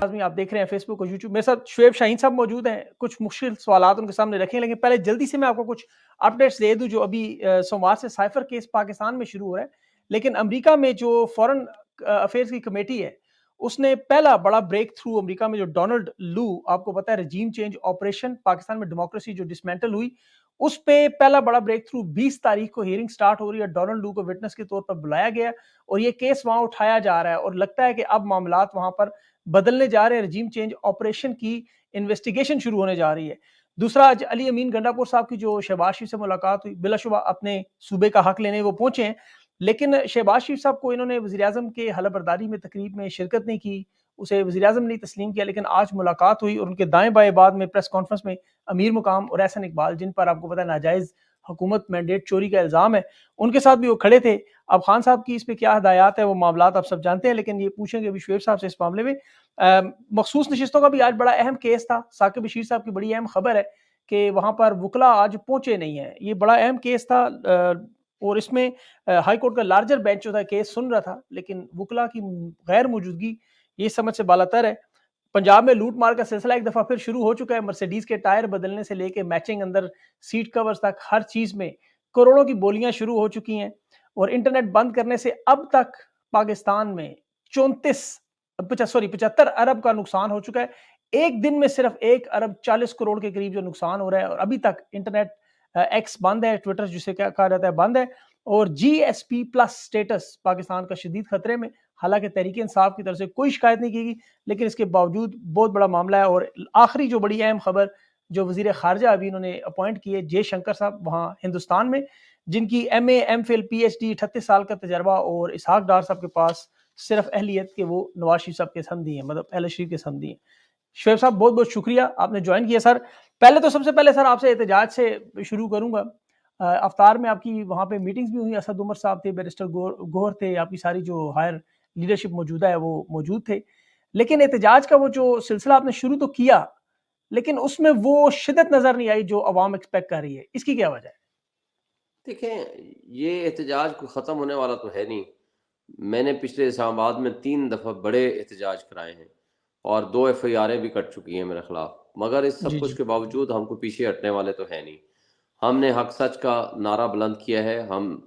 आदमी आप देख रहे हैं फेसबुक और यूट्यूब। मेरे साथ शुएब शाहीन साहब मौजूद हैं। कुछ मुश्किल सवालात उनके सामने रखे, लेकिन पहले जल्दी से मैं आपको कुछ अपडेट्स दे दूं। जो अभी सोमवार से साइफर केस पाकिस्तान में शुरू हो रहा है, लेकिन अमेरिका में जो फॉरेन अफेयर्स की कमेटी है, उसने पहला बड़ा ब्रेक थ्रू अमेरिका में जो डोनाल्ड लू, आपको पता है रजीम चेंज ऑपरेशन, पाकिस्तान में डेमोक्रेसी जो डिसमेंटल हुई, उस पे पहला बड़ा ब्रेक थ्रू 20 तारीख को हियरिंग स्टार्ट हो रही है। डोनाल्ड लू को विटनेस के तौर पर बुलाया गया और ये केस वहां उठाया जा रहा है और लगता है कि अब मामलात वहां पर बदलने जा रहे हैं। रजीम चेंज ऑपरेशन की इन्वेस्टिगेशन शुरू होने जा रही है। दूसरा, आज अली अमीन गंडापुर साहब की जो शहबाज शरीफ से मुलाकात हुई, बिलाशुबा अपने सूबे का हक लेने वो पहुंचे हैं, लेकिन शहबाज शरीफ साहब को इन्होंने वज़ीर आज़म के हलफबरदारी में तकरीब में शिरकत नहीं की, उसे वज़ीर आज़म ने तस्लीम किया। लेकिन आज मुलाकात हुई और उनके दाएं बाएं बाद में प्रेस कॉन्फ्रेंस में अमीर मुकाम और एहसन इकबाल, जिन पर आपको पता है नाजायज़ हुकूमत मैंडेट चोरी का इल्ज़ाम है, उनके साथ भी वो खड़े थे। अब खान साहब की इस पे क्या हदायत है, वो मामलात आप सब जानते हैं, लेकिन ये पूछेंगे अभी शुएब साहब से इस मामले में। मखसूस नशिस्तों का भी आज बड़ा अहम केस था। साकिब बशीर साहब की बड़ी अहम खबर है कि वहां पर वकला आज पहुंचे नहीं है। ये बड़ा अहम केस था और इसमें हाई कोर्ट का लार्जर बेंच जो था केस सुन रहा था, लेकिन वकला की गैर मौजूदगी ये समझ से बालातर है। पंजाब में लूट मार का सिलसिला एक दफा फिर शुरू हो चुका है। मर्सिडीज के टायर बदलने से लेके मैचिंग अंदर सीट कवर्स तक हर चीज में करोड़ों की बोलियां शुरू हो चुकी हैं और इंटरनेट बंद करने से अब तक पाकिस्तान में 75 अरब का नुकसान हो चुका है। एक दिन में सिर्फ 1 अरब 40 करोड़ के करीब जो नुकसान हो रहा है और अभी तक इंटरनेट एक्स बंद है, ट्विटर जिसे क्या कहा जाता है बंद है और जीएसपी प्लस स्टेटस पाकिस्तान का शदीद खतरे में। हालांकि तहरीक इंसाफ की तरफ से कोई शिकायत नहीं की गई, लेकिन इसके बावजूद बहुत बड़ा मामला है। और आखिरी जो बड़ी अहम खबर, जो वजीर खारजा अभी इन्होंने अपॉइंट किए जयशंकर साहब वहाँ हिंदुस्तान में, जिनकी MA MPhil PhD 38 साल का तजर्बा और इसहाक डार साहब के पास सिर्फ अहलियत के वो नवाज शरीफ साहब के समधी हैं, मतलब अहले शरीफ के समधी हैं। शुएब साहब बहुत बहुत शुक्रिया आपने ज्वाइन किया सर। पहले तो सबसे पहले सर आपसे एहतजाज से शुरू करूंगा। अफ्तार में आपकी वहाँ पे मीटिंग्स भी हुई, असद उमर साहब थे, बैरिस्टर गौहर थे, आपकी सारी जो हायर लीडरशिप मौजूदा है वो मौजूद थे। लेकिन एहतजाज का वो जो सिलसिला आपने शुरू तो किया, लेकिन उसमें वो शिद्दत नजर नहीं आई जो अवाम एक्सपेक्ट कर रही है। इसकी क्या वजह है? देखें, ये एहतजाज कोई ख़त्म होने वाला तो है नहीं। मैंने पिछले इस्लामाबाद में 3 दफ़ा बड़े एहतजाज कराए हैं और 2 FIR भी कट चुकी हैं मेरे ख़िलाफ़, मगर इस सब जी कुछ जी के बावजूद हमको पीछे हटने वाले तो है नहीं। हमने हक सच का नारा बुलंद किया है, हम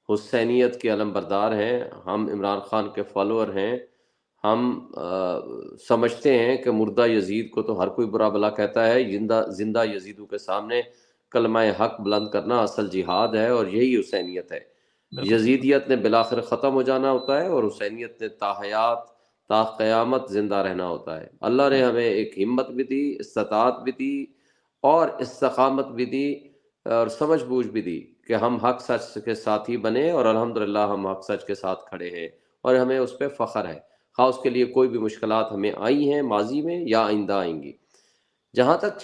हुसैनियत के अलमबरदार हैं, हम इमरान खान के फॉलोअर हैं। हम समझते हैं कि मुर्दा यजीद को तो हर कोई बुरा भला कहता है, जिंदा यजीदों के सामने कलमा हक बुलंद करना असल जिहाद है और यही हुसैनियत है। बिल्कुल सही बात। यजीदियत ने बिलाखिर ख़त्म हो जाना होता है और हुसैनियत ने ताहयात ता क़यामत ज़िंदा रहना होता है। अल्लाह ने हमें एक हिम्मत भी दी, इस्तात भी दी और इस्तकामत भी दी और समझ बूझ भी दी कि हम हक सच के साथी बने और अल्हम्दुलिल्लाह हम हक सच के साथ खड़े हैं और हमें उस पर फ़ख्र है। हाँ, उसके लिए कोई भी मुश्किलात हमें आई हैं माजी में या आइंदा आएंगी। जहाँ तक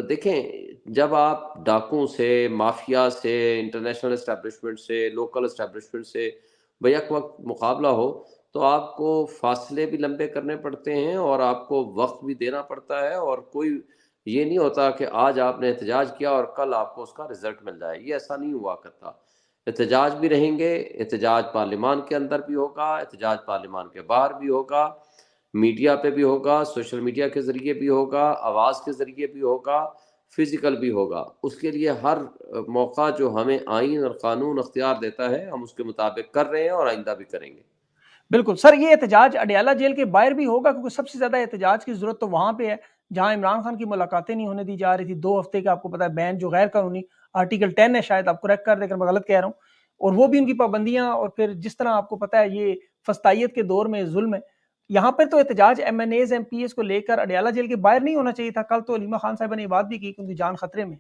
देखें, जब आप डाकुओं से, माफिया से, इंटरनेशनल इस्टेब्लिशमेंट से, लोकल इस्टेब्लिशमेंट से बैक वक्त मुकाबला हो तो आपको फासले भी लंबे करने पड़ते हैं और आपको वक्त भी देना पड़ता है और कोई ये नहीं होता कि आज आपने एहतजाज किया और कल आपको उसका रिजल्ट मिल जाए। ये ऐसा नहीं हुआ करता। एहतजाज भी रहेंगे, एहतजाज पार्लिमान के अंदर भी होगा, एहतजाज पार्लिमान के बाहर भी होगा, मीडिया पे भी होगा, सोशल मीडिया के ज़रिए भी होगा, आवाज़ के ज़रिए भी होगा, फिज़िकल भी होगा। उसके लिए हर मौका जो हमें आइन और क़ानून अख्तियार देता है, हम उसके मुताबिक कर रहे हैं और आइंदा भी करेंगे। बिल्कुल सर, ये एहतजाज अडयाला जेल के बाहर भी होगा, क्योंकि सबसे ज्यादा एहतजाज की जरूरत तो वहां पे है जहां इमरान खान की मुलाकातें नहीं होने दी जा रही थी। 2 हफ्ते का आपको पता है बैन जो गैर कानूनी आर्टिकल 10 है, शायद आप करेक्ट कर दें अगर मैं गलत कह रहा हूँ, और वो भी उनकी पाबंदियां, और फिर जिस तरह आपको पता है ये फस्तायत के दौर में जुल्म है। यहाँ पर तो एहतजाज MNAs MPs को लेकर अडयाला जेल के बाहर नहीं होना चाहिए था। कल तो अलीमा खान साहब ने ये बात भी की कि उनकी जान खतरे में।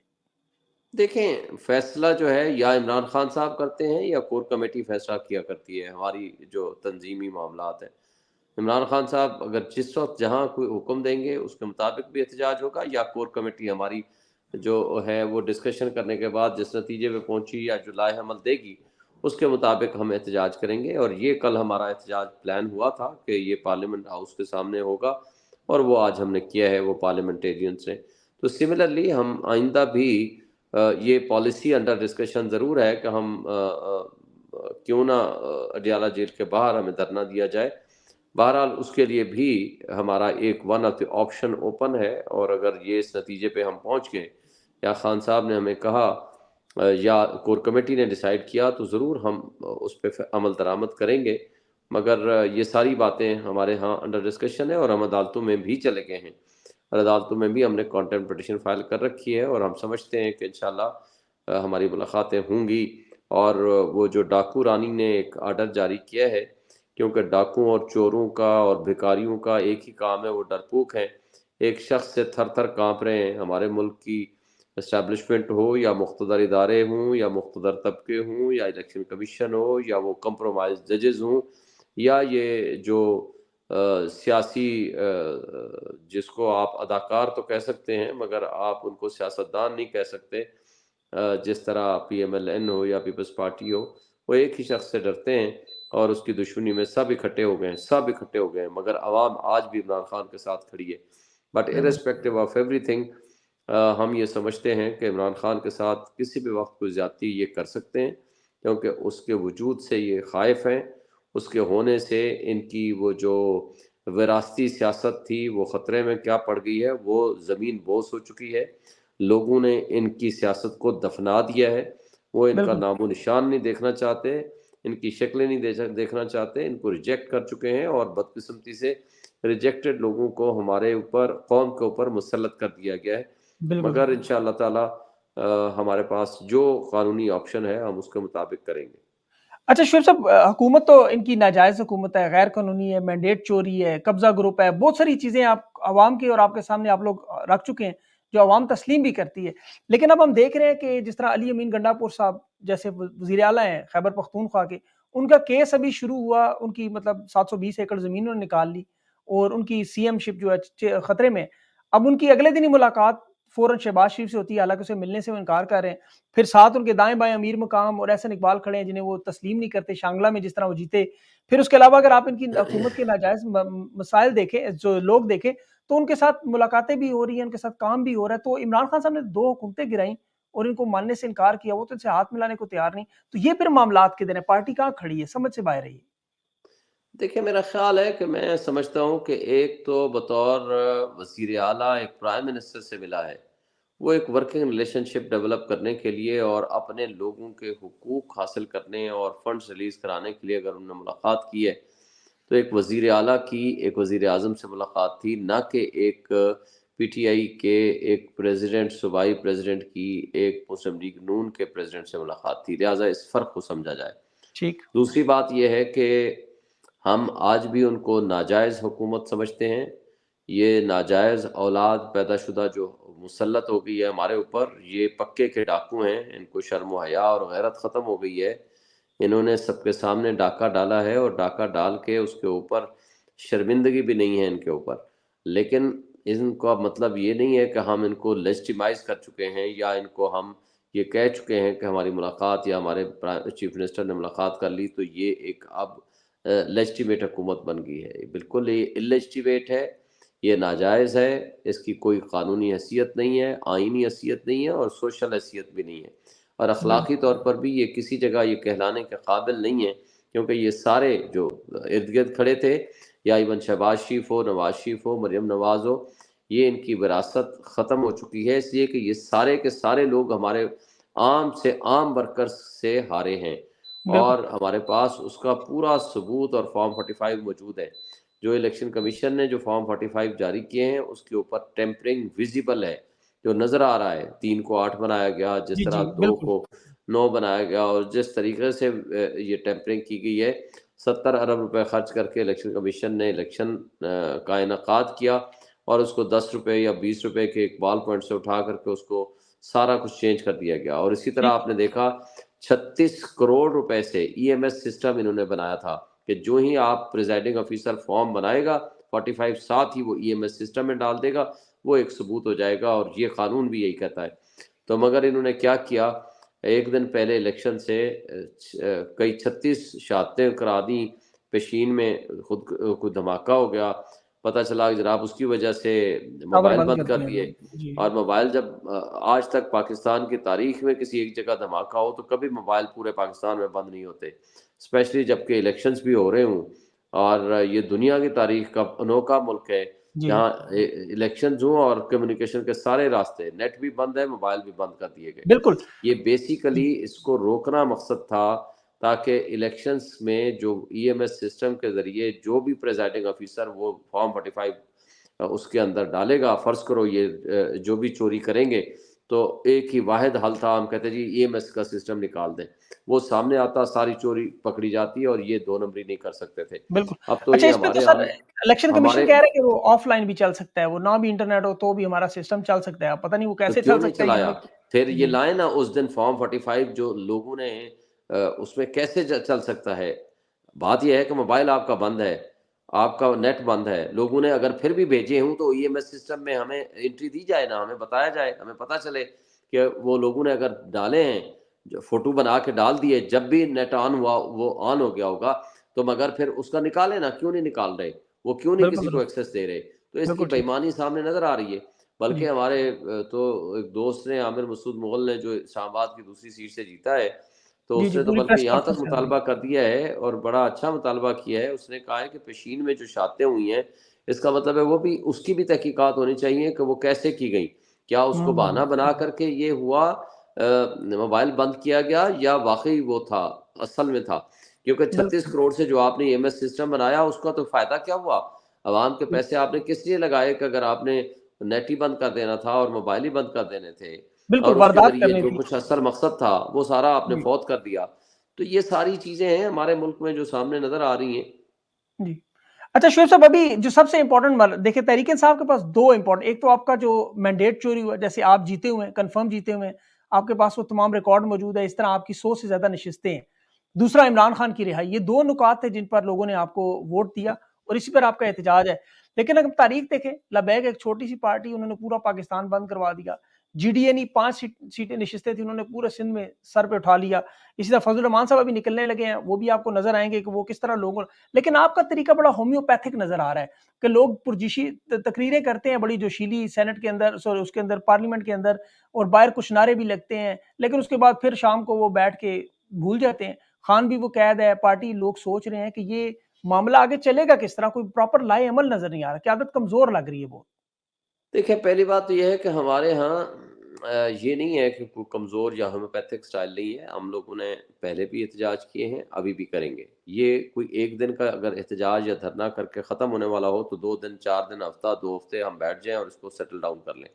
देखें, फैसला जो है या इमरान खान साहब करते हैं या कोर कमेटी फैसला किया करती है। हमारी जो तंजीमी मामलात हैं, इमरान खान साहब अगर जिस वक्त जहाँ कोई हुक्म देंगे उसके मुताबिक भी एहतजाज होगा या कोर कमेटी हमारी जो है वो डिस्कशन करने के बाद जिस नतीजे पे पहुंची या जो लाए अमल देगी उसके मुताबिक हम एहतजाज करेंगे। और ये कल हमारा एहतजाज प्लान हुआ था कि ये पार्लियामेंट हाउस के सामने होगा और वो आज हमने किया है वो पार्लियामेंटेरियन से। तो सिमिलरली हम आइंदा भी ये पॉलिसी अंडर डिस्कशन ज़रूर है कि हम क्यों ना अडयाला जेल के बाहर हमें धरना दिया जाए, बहरहाल उसके लिए भी हमारा एक one of the option open है, और अगर ये इस नतीजे पे हम पहुंच गए या खान साहब ने हमें कहा या कोर कमेटी ने डिसाइड किया, तो ज़रूर हम उस पर अमल दरामद करेंगे। मगर ये सारी बातें हमारे यहाँ अंडर डिस्कशन है और हम अदालतों में भी चले गए हैं, और अदालतों में भी हमने कंटेम्प्ट पिटिशन फाइल कर रखी है, और हम समझते हैं कि इंशाल्लाह हमारी मुलाकातें होंगी। और वो जो डाकू रानी ने एक आर्डर जारी किया है, क्योंकि डाकुओं और चोरों का और भिखारियों का एक ही काम है, वो डरपोक हैं। एक शख्स से थर थर काँप रहे हैं, हमारे मुल्क की इस्टेब्लिशमेंट हो या मुख्तदर इदारे हों या मुख्तदर तबके हों या इलेक्शन कमीशन हो या वो कंप्रोमाइज जजेस हों या ये जो सियासी जिसको आप अदाकार तो कह सकते हैं मगर आप उनको सियासतदान नहीं कह सकते, जिस तरह PMLN हो या पीपल्स पार्टी हो, वो एक ही शख्स से डरते हैं और उसकी दुश्मनी में सब इकट्ठे हो गए हैं, सब इकट्ठे हो गए हैं, मगर अवाम आज भी इमरान खान के साथ खड़ी है। बट बिल्कुल। इर्रेस्पेक्टिव ऑफ एवरीथिंग हम ये समझते हैं कि इमरान खान के साथ किसी भी वक्त कोई ज़्यादती ये कर सकते हैं, क्योंकि उसके वजूद से ये खाइफ हैं, उसके होने से इनकी वो जो विरासती सियासत थी वो ख़तरे में क्या पड़ गई है, वो ज़मीन बोस हो चुकी है। लोगों ने इनकी सियासत को दफना दिया है, वो इनका बिल्कुल। नामो निशान नहीं देखना चाहते, इनकी शक्लें नहीं देखना चाहते, इनको रिजेक्ट कर चुके हैं, और बदकिस्मती से रिजेक्टेड लोगों को हमारे ऊपर, कौम के ऊपर मुसल्लत कर दिया गया है। बिल्कुल। मगर इंशाअल्लाह ताला हमारे पास जो कानूनी ऑप्शन है हम उसके मुताबिक करेंगे। अच्छा शुएब साहब, हुकूमत तो इनकी नाजायज़ हुकूमत है, गैर कानूनी है, मैंडेट चोरी है, कब्ज़ा ग्रुप है, बहुत सारी चीज़ें आप अवाम की और आपके सामने आप लोग रख चुके हैं, जो अवाम तस्लीम भी करती है। लेकिन अब हम देख रहे हैं कि जिस तरह अली अमीन गंडापुर साहब जैसे वज़ीर आला हैं खैबर पख्तूनख्वा के, उनका केस अभी शुरू हुआ, उनकी मतलब 720 एकड़ ज़मीन उन्होंने निकाल ली और उनकी सीएमशिप जो है खतरे में है। अब उनकी अगले दिन ही मुलाकात फ़ौरन शहबाज शरीफ से होती है, हालाँकि उसे मिलने से वो इनकार कर रहे हैं। फिर साथ उनके दाएँ-बाएँ अमीर मकाम और एहसन इकबाल खड़े हैं जिन्हें वो तस्लीम नहीं करते, शांगला में जिस तरह वो जीते। फिर उसके अलावा अगर आप इनकी हुकूमत के नाजायज़ मसाइल देखें, जो लोग देखें, तो उनके साथ मुलाकातें भी हो रही हैं, उनके साथ काम भी हो रहा है। तो इमरान खान साहब ने 2 हुकूमतें गिराईं और इनको मानने से इनकार किया, वो तो इनसे हाथ मिलाने को तैयार नहीं। तो ये फिर मामलात किधर हैं? पार्टी कहाँ खड़ी है? समझ से बाहर है ये। देखिए, मेरा ख़्याल है कि मैं समझता हूँ कि एक तो बतौर वज़ीर आला एक प्राइम मिनिस्टर से मिला है। वो एक वर्किंग रिलेशनशिप डेवलप करने के लिए और अपने लोगों के हुकूक हासिल करने और फंड्स रिलीज़ कराने के लिए अगर उन्होंने मुलाकात की है, तो एक वज़ीर आला की, एक वज़ीर आज़म से मुलाकात थी, ना कि एक PTI के एक प्रेसिडेंट, सूबाई प्रेसिडेंट की एक मुस्लिम लीग नून के प्रेसिडेंट से मुलाकात थी। लिहाज़ा इस फ़र्क को समझा जाए। ठीक। दूसरी बात ये है कि हम आज भी उनको नाजायज़ हुकूमत समझते हैं। ये नाजायज़ औलाद पैदाशुदा जो मुसल्लत हो गई है हमारे ऊपर, ये पक्के के डाकू हैं, इनको शर्म व हया और गैरत ख़त्म हो गई है। इन्होंने सबके सामने डाका डाला है और डाका डाल के उसके ऊपर शर्मिंदगी भी नहीं है इनके ऊपर। लेकिन इनका मतलब ये नहीं है कि हम इनको लेजिटिमाइज़ कर चुके हैं या इनको हम ये कह चुके हैं कि हमारी मुलाकात या हमारे चीफ मिनिस्टर ने मुलाकात कर ली तो ये एक अब लेजिटिमेट हुकूमत बन गई है। बिल्कुल ये इलेजिटिमेट है, ये नाजायज़ है, इसकी कोई कानूनी हैसियत नहीं है, आइनी हैसियत नहीं है और सोशल हैसियत भी नहीं है, और अखलाकी बिल्कुल। तौर पर भी ये किसी जगह ये कहलाने के काबिल नहीं है, क्योंकि ये सारे जो इर्द गिर्द खड़े थे, या इवन शहबाज शरीफ हो, नवाज शरीफ हो, मरियम नवाज हो, ये इनकी विरासत ख़त्म हो चुकी है, इसलिए कि ये सारे के सारे लोग हमारे आम से आम वर्कर्स से हारे हैं, बिल्कुल। और हमारे पास उसका पूरा सबूत और फॉर्म 45 मौजूद है। जो इलेक्शन कमीशन ने जो फॉर्म 45 जारी किए हैं उसके ऊपर टेम्परिंग विजिबल है, जो नज़र आ रहा है। 3 को 8 बनाया गया, जिस जी, तरह जी, 2 बिल्कुल। को 9 बनाया गया, और जिस तरीके से ये टेम्परिंग की गई है, 70 अरब रुपए खर्च करके इलेक्शन कमीशन ने इलेक्शन का इनकाद किया, और उसको 10 रुपए या 20 रुपए के एक बॉल पॉइंट से उठा करके उसको सारा कुछ चेंज कर दिया गया। और इसी तरह ठीक। आपने देखा 36 करोड़ रुपए से EMS सिस्टम इन्होंने बनाया था कि जो ही आप प्रिजाइडिंग ऑफिसर फॉर्म बनाएगा 45 साथ ही वो EMS सिस्टम में डाल देगा, वो एक सबूत हो जाएगा, और ये कानून भी यही कहता है। तो मगर इन्होंने क्या किया, एक दिन पहले इलेक्शन से कई 36 शहादतें करा दी, पेशीन में खुद को धमाका हो गया, पता चला कि जनाब उसकी वजह से खबर मोबाइल बंद बंद कर कर दिया दिए। उन्होंने। जी। और मोबाइल जब आज तक पाकिस्तान की तारीख में किसी एक जगह धमाका हो तो कभी मोबाइल पूरे पाकिस्तान में बंद नहीं होते, स्पेशली जबकि इलेक्शंस भी हो रहे हों। और ये दुनिया की तारीख का अनोखा मुल्क है जी, जहाँ इलेक्शन हुआ और कम्युनिकेशन के सारे रास्ते, नेट भी बंद है, मोबाइल भी बंद कर दिए गए। बिल्कुल। ये बेसिकली जी, इसको रोकना मकसद था, ताकि इलेक्शंस में जो ईएमएस सिस्टम के जरिए जो भी प्रेजाइडिंग ऑफिसर वो फॉर्म 45 उसके अंदर डालेगा, फर्ज करो ये जो भी चोरी करेंगे, तो एक ही वाहिद हल था, हम कहते जी ईएमएस का सिस्टम निकाल दें, वो सामने आता, सारी चोरी पकड़ी जाती है और ये दो नंबरी नहीं कर सकते थे। बिल्कुल। अब तो अच्छा, ये इस पे तो हमारे सर हम इलेक्शन कमीशन हमारे कह रहा है कि वो ऑफलाइन भी चल सकता है, वो ना भी इंटरनेट हो तो भी हमारा सिस्टम चल सकता है। अब पता नहीं वो तो कैसे क्यों चल नहीं सकता है, ये चलाया? हमें। फिर ये जी, लाए ना उस दिन फॉर्म 45, जो लोगों ने उसमें कैसे चल सकता है? बात यह है कि मोबाइल आपका बंद है, आपका नेट बंद है, लोगों ने अगर फिर भी भेजे हूं तो ईएमएस सिस्टम में हमें एंट्री दी जाए ना, हमें बताया जाए, हमें पता चले कि वो लोगों ने अगर डाले हैं, जो फोटो बना के डाल दिए, जब भी नेट ऑन हुआ वो ऑन हो गया होगा, तो मगर फिर उसका निकाले ना, क्यों नहीं निकाल रहे? वो क्यों नहीं बिल्कुल, किसी को बिल्कुल, एक्सेस दे रहे? तो इसकी बिल्कुल ठीक। बेईमानी सामने नजर आ रही है। बल्कि जी, हमारे तो एक दोस्त ने, आमिर मसूद मुगल ने, जो इस्लामाबाद की दूसरी सीट से जीता है, तो जी, जी, उसने तो पूरी बल्कि प्रेस यहाँ तक कॉन्फ्रेंस कर दी। मुतालबा कर दिया है और बड़ा अच्छा मुतालबा किया है। उसने कहा है कि पेशीन में जो शातें हुई हैं, इसका मतलब है वो भी, उसकी भी तहकीकात होनी चाहिए कि वो कैसे की गई। क्या उसको हुँ, बहाना बना करके ये हुआ, मोबाइल बंद किया गया, या वाकई वो था, असल में था? क्योंकि 36 बिल्कुल। करोड़ से जो आपने ईएमएस सिस्टम बनाया, उसका तो फायदा क्या हुआ? अवाम के हुँ, पैसे आपने किस लिए लगाए कि अगर आपने नेट ही बंद कर देना था और मोबाइल ही बंद कर देने थे, बिल्कुल, और उसके वारदात ज़रिए करनी जो थी। कुछ असल मकसद था, वो सारा आपने जी, फ़ौत कर दिया। तो ये सारी चीज़ें हैं हमारे मुल्क में जो सामने नज़र आ रही हैं। जी। अच्छा शुएब साहब, अभी जो सबसे इम्पोर्टेंट देखिए तहरीक इंसाफ के पास 2 इम्पोर्टेंट, एक तो आपका जो मैंडेट चोरी हुआ, जैसे आप जीते हुए हैं, कन्फर्म जीते हुए हैं, आपके पास वो तमाम रिकॉर्ड मौजूद है, इस तरह आपकी 100 से ज़्यादा नशिस्तें हैं। दूसरा इमरान खान की रिहाई, ये 2 नुकात थे जिन पर लोगों ने आपको वोट दिया और इसी पर आपका एहतजाज है। लेकिन अगर तारीख देखें, लबैक एक छोटी-सी पार्टी, उन्होंने पूरा पाकिस्तान बंद करवा दिया। जीडीएन 5 सीटें नशिस्तें थी, उन्होंने पूरे सिंध में सर पे उठा लिया। इसी तरह फजल रहमान साहब अभी निकलने लगे हैं, वो भी आपको नज़र आएँगे कि वो किस तरह लोगों, लेकिन आपका तरीका बड़ा होम्योपैथिक नज़र आ रहा है कि लोग पुरजिशी तकरीरें करते हैं बड़ी जोशीली, सेनेट के अंदर, सॉरी उसके अंदर, पार्लियामेंट के अंदर, और बाहर कुछ नारे भी लगते हैं, लेकिन उसके बाद फिर शाम को वो बैठ के भूल जाते हैं। खान भी वो कैद है, पार्टी लोग सोच रहे हैं कि ये मामला आगे चलेगा किस तरह, कोई प्रॉपर लाए अमल नज़र नहीं आ रहा, क़यादत कमज़ोर लग रही है बहुत। देखिए, पहली बात तो ये है कि हमारे यहाँ ये नहीं है कि कोई कमज़ोर या होम्योपैथिक स्टाइल नहीं है। हम लोगों ने पहले भी एहतजाज किए हैं, अभी भी करेंगे। ये कोई एक दिन का अगर एहतजाज या धरना करके ख़त्म होने वाला हो, तो 2 दिन, 4 दिन, हफ़्ता, 2 हफ़्ते हम बैठ जाएँ और इसको सेटल डाउन कर लें।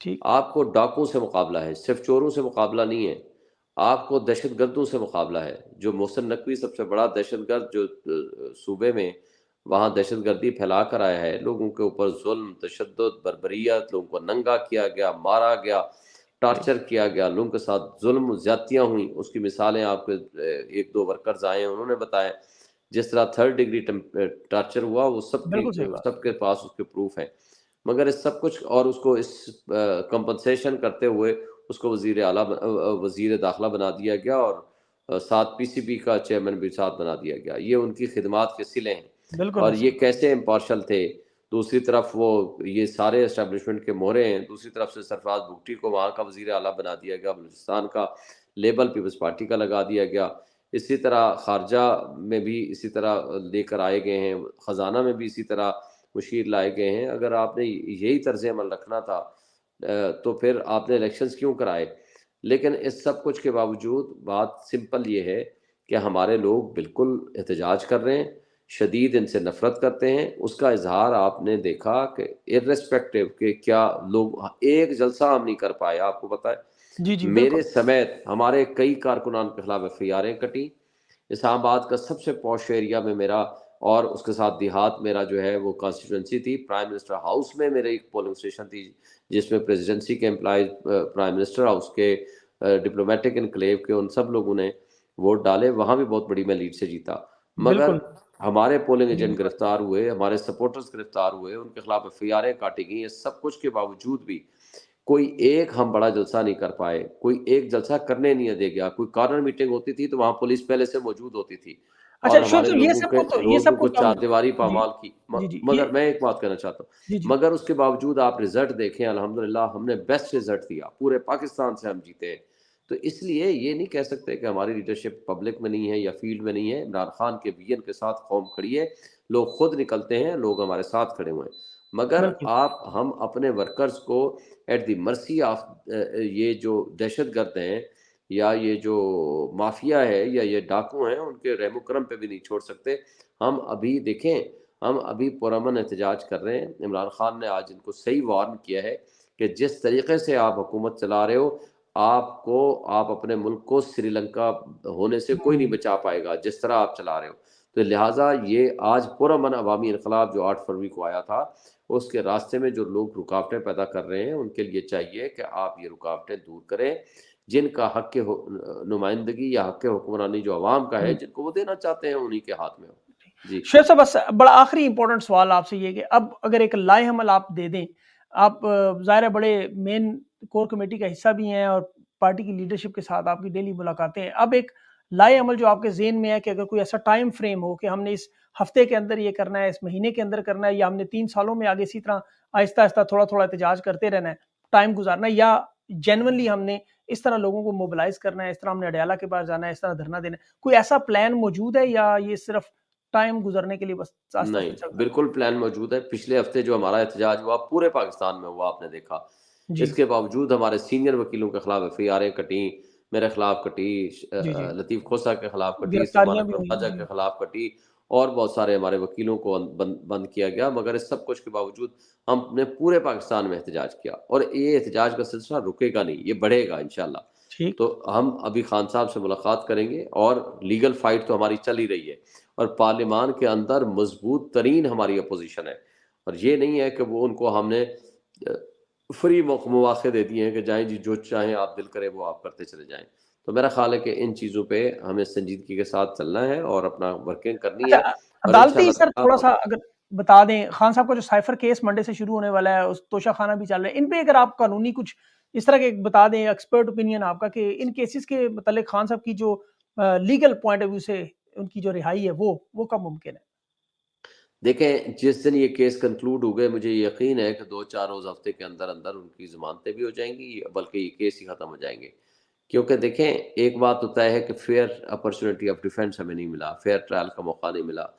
ठीक, आपको डाकुओं से मुकाबला है, सिर्फ़ चोरों से मुकाबला नहीं है। आपको दहशतगर्दों से मुकाबला है। जो मोहसिन नकवी सबसे बड़ा दहशतगर्द जो सूबे में वहाँ दहशतगर्दी फैला कर आया है, लोगों के ऊपर ज़ुल्म, तशद्दुद, बर्बरियत, लोगों को नंगा किया गया, मारा गया, जी, टॉर्चर किया गया, लोगों के साथ ज़ुल्म, ज़्यादतियाँ हुई, उसकी मिसालें आपके 1-2 वर्कर्स आए हैं, उन्होंने बताया। जिस तरह थर्ड डिग्री टॉर्चर हुआ, वो बिल्कुल सही बात। सबके पास उसके प्रूफ हैं। मगर इस सब कुछ और उसको इस कंपनसेशन करते हुए उसको वज़ीर दाखिला बना दिया गया और साथ पीसीबी का चेयरमैन भी साथ बना दिया गया। ये उनकी खिदमात के सिले हैं बिल्कुल और ये हसन। कैसे इम्पार्शल थे। दूसरी तरफ वो ये सारे एस्टेब्लिशमेंट के मोहरे हैं। दूसरी तरफ से सरफराज भुगटी को वहाँ का वज़ीर आला बना दिया गया, बलूचिस्तान का लेबल पीपल्स पार्टी का लगा दिया गया। इसी तरह खारजा में भी इसी तरह लेकर आए गए हैं, ख़ज़ाना में भी इसी तरह मुशीर लाए गए हैं। अगर आपने यही तर्ज़ अमल रखना था तो फिर आपने इलेक्शंस क्यों कराए? लेकिन इस सब कुछ के बावजूद बात सिंपल ये है कि हमारे लोग बिल्कुल एहतजाज कर रहे हैं, शदीद इनसे नफ़रत करते हैं। उसका इज़हार आपने देखा कि इर्रेस्पेक्टिव कि क्या लोग एक जलसा हम नहीं कर पाए, आपको पता है? जी, जी, मेरे बिल्कुल। समेत हमारे कई कारकुनान के खिलाफ एफआईआरें कटी। इस्लामाबाद का सबसे पॉश एरिया में मेरा और उसके साथ देहात मेरा जो है वो कॉन्स्टिट्यूंसी थी। प्राइम मिनिस्टर हाउस में मेरे एक पोलिंग स्टेशन थी, जिसमें प्रेसिडेंसी के एम्प्लॉइज, प्राइम मिनिस्टर हाउस के, डिप्लोमेटिक इनक्लेव के, उन सब लोगों ने वोट डाले। वहाँ भी बहुत बड़ी मैं लीड से जीता। बिल्कुल। मगर हमारे पोलिंग जी, एजेंट गिरफ्तार हुए, हमारे सपोर्टर्स गिरफ्तार हुए, उनके खिलाफ एफआईआरें काटी गई। ये सब कुछ के बावजूद भी कोई एक हम बड़ा जलसा नहीं कर पाए, कोई एक जलसा करने नहीं दे गया। कोई कॉर्नर मीटिंग होती थी तो वहाँ पुलिस पहले से मौजूद होती थी अच्छा और शुभ हमारे साहब, लोगों के ये लोगों सब को कुछ हम, चारदीवारी जी, पामाल की। जी, जी, मगर मैं एक बात कहना चाहता हूँ, जी, जी, मगर उसके बावजूद आप रिजल्ट देखें, अल्हम्दुलिल्लाह हमने बेस्ट रिजल्ट दिया, पूरे पाकिस्तान से हम जीते हैं। तो इसलिए ये नहीं कह सकते कि हमारी लीडरशिप पब्लिक में नहीं है या फील्ड में नहीं है। इमरान खान के विजन के साथ कौम खड़ी है, लोग खुद निकलते हैं, लोग हमारे साथ खड़े हुए हैं। मगर बिल्कुल। हम अपने वर्कर्स को एट द मर्सी ऑफ ये जो दहशतगर्द हैं या ये जो माफिया है या ये डाकू हैं, उनके रहमो करम पे भी नहीं छोड़ सकते। हम अभी देखें, हम अभी पुरअमन एहतजाज कर रहे हैं। इमरान खान ने आज इनको सही वार्न किया है कि जिस तरीके से आप हुकूमत चला रहे हो, आप अपने मुल्क को श्रीलंका होने से कोई नहीं हुँ, बचा पाएगा, जिस तरह आप चला रहे हो। तो लिहाजा ये आज पुरअमन अवामी इनकलाब जो 8 फरवरी को आया था, उसके रास्ते में जो लोग रुकावटें पैदा कर रहे हैं, उनके लिए चाहिए कि आप ये रुकावटें दूर करें। जिनका हक़ नुमाइंदगी या हक़ हुक्मरानी जो अवाम का है, हुँ। जिनको वो देना चाहते हैं, उन्हीं के हाथ में हो। जी। शेख साहब, बस बड़ा आखिरी इंपॉर्टेंट सवाल आपसे ये कि अब अगर एक लाएहमल आप दे दें, आप ज़ाहिर है बड़े मेन कोर कमेटी का हिस्सा भी हैं और पार्टी की लीडरशिप के साथ आपकी डेली मुलाकातें हैं। अब एक लाएअमल जो आपके ज़हन में है कि अगर कोई ऐसा टाइम फ्रेम हो कि हमने इस हफ्ते के अंदर ये करना है, इस महीने के अंदर करना है, या हमने 3 सालों में आगे इसी तरह आहिस्ता-आहिस्ता थोड़ा-थोड़ा एहतजाज करते रहना है, टाइम गुज़ारना है, या जेन्युइनली हमने इस तरह लोगों को मोबिलाइज़ करना है, इस तरह हमने अडयाला के पास जाना है, इस तरह धरना देना है। कोई ऐसा प्लान मौजूद है या ये सिर्फ़ टाइम गुज़रने के लिए बस नहीं, आस्ते-आस्ते चलता बिल्कुल प्लान मौजूद है। पिछले हफ़्ते जो हमारा एहतजाज हुआ, पूरे पाकिस्तान में हुआ, आपने देखा। है? जी, इसके बावजूद हमारे सीनियर वकीलों के खिलाफ एफआईआरें कटी, मेरे खिलाफ कटी, जी, जी। लतीफ़ खोसा के खिलाफ कटी, सलमान गिरफ्तारियाँ भी अकरम हुई हैं। खाजा जी, के खिलाफ कटी, और बहुत सारे हमारे वकीलों को बंद किया गया। मगर इस सब कुछ के बावजूद हमने पूरे पाकिस्तान में एहतजाज किया, और ये एहतजाज का सिलसिला रुकेगा नहीं, ये बढ़ेगा इंशाअल्लाह। ठीक। तो हम अभी खान साहब से मुलाकात करेंगे, और लीगल फाइट तो हमारी चल ही रही है, और पार्लियामान के अंदर मजबूत तरीन हमारी अपोजिशन है। और ये नहीं है कि वो उनको हमने फ्री मौके दे दिए हैं कि जाएं जी, जो चाहें आप दिल करे वो आप करते चले जाएं। तो मेरा ख्याल है कि इन चीज़ों पे हमें संजीदगी के साथ चलना है और अपना वर्किंग करनी अच्छा, है, और अदालती इंशाल्लाह सर ताला थोड़ा-सा अगर बता दें, खान साहब का जो साइफ़र केस मंडे से शुरू होने वाला है, उस तोशाखाना भी चल रहा है, इन पे अगर आप कानूनी कुछ इस तरह के बता दें, एक्सपर्ट ओपिनियन आपका, कि इन केसेस के मतलब खान साहब की जो लीगल पॉइंट ऑफ व्यू से उनकी जो रिहाई है, वो कब मुमकिन है? देखें, जिस दिन ये केस कंक्लूड हो गए, मुझे यकीन है कि 2-4 रोज़ हफ्ते के अंदर-अंदर उनकी ज़मानतें भी हो जाएँगी, बल्कि ये केस ही ख़त्म हो जाएँगे। क्योंकि देखें, एक बात तो तय है कि फेयर अपॉर्चुनिटी ऑफ डिफेंस हमें नहीं मिला, फेयर ट्रायल का मौका नहीं मिला।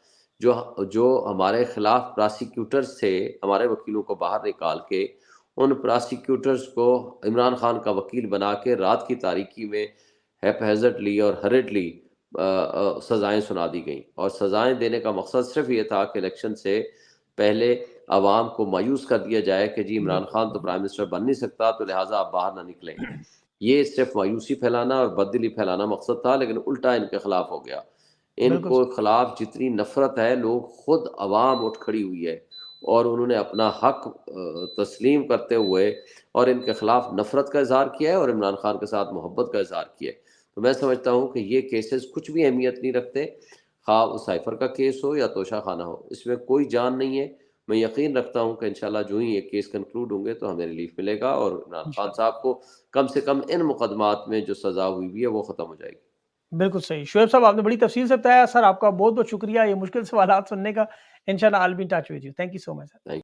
जो जो हमारे खिलाफ प्रोसिक्यूटर्स थे, हमारे वकीलों को बाहर निकाल के, उन प्रोसिक्यूटर्स को इमरान खान का वकील बना के रात की तारीकी में हैपहैज़र्डली और हर्रिडली सज़ाएँ सुना दी गईं। और सज़ाएँ देने का मकसद सिर्फ़ ये था कि इलेक्शन से पहले अवाम को मायूस कर दिया जाए कि जी, इमरान बिल्कुल, खान तो बिल्कुल। प्राइम मिनिस्टर बन नहीं सकता, तो लिहाज़ा आप बाहर ना निकलें। ये सिर्फ मायूसी फैलाना और बददिली फैलाना मकसद था, लेकिन उल्टा इनके खिलाफ हो गया। बिल्कुल इनको सही। खिलाफ जितनी नफरत है, लोग खुद अवाम उठ खड़ी हुई है, और उन्होंने अपना हक तस्लीम करते हुए और इनके खिलाफ नफरत का इजहार किया है और इमरान खान के साथ मोहब्बत का इजहार किया है। तो मैं समझता हूँ कि ये केसेस कुछ भी अहमियत नहीं रखते, खा वो साइफर का केस हो या तोशा खाना हो, इसमें कोई जान नहीं है। मैं यकीन रखता हूँ कि इंशाल्लाह जो ही ये केस कंक्लूड होंगे तो हमें रिलीफ मिलेगा, और इमरान खान इंशाल्लाह। साहब को कम से कम इन मुकदमात में जो सज़ा हुई हुई है वो ख़त्म हो जाएगी। बिल्कुल सही। शुएब साहब, आपने बड़ी तफ़सील से बताया। सर, आपका बहुत-बहुत शुक्रिया ये मुश्किल सवालात सुनने का। इंशाल्लाह I will be in touch with you. Thank you so much sir. Thank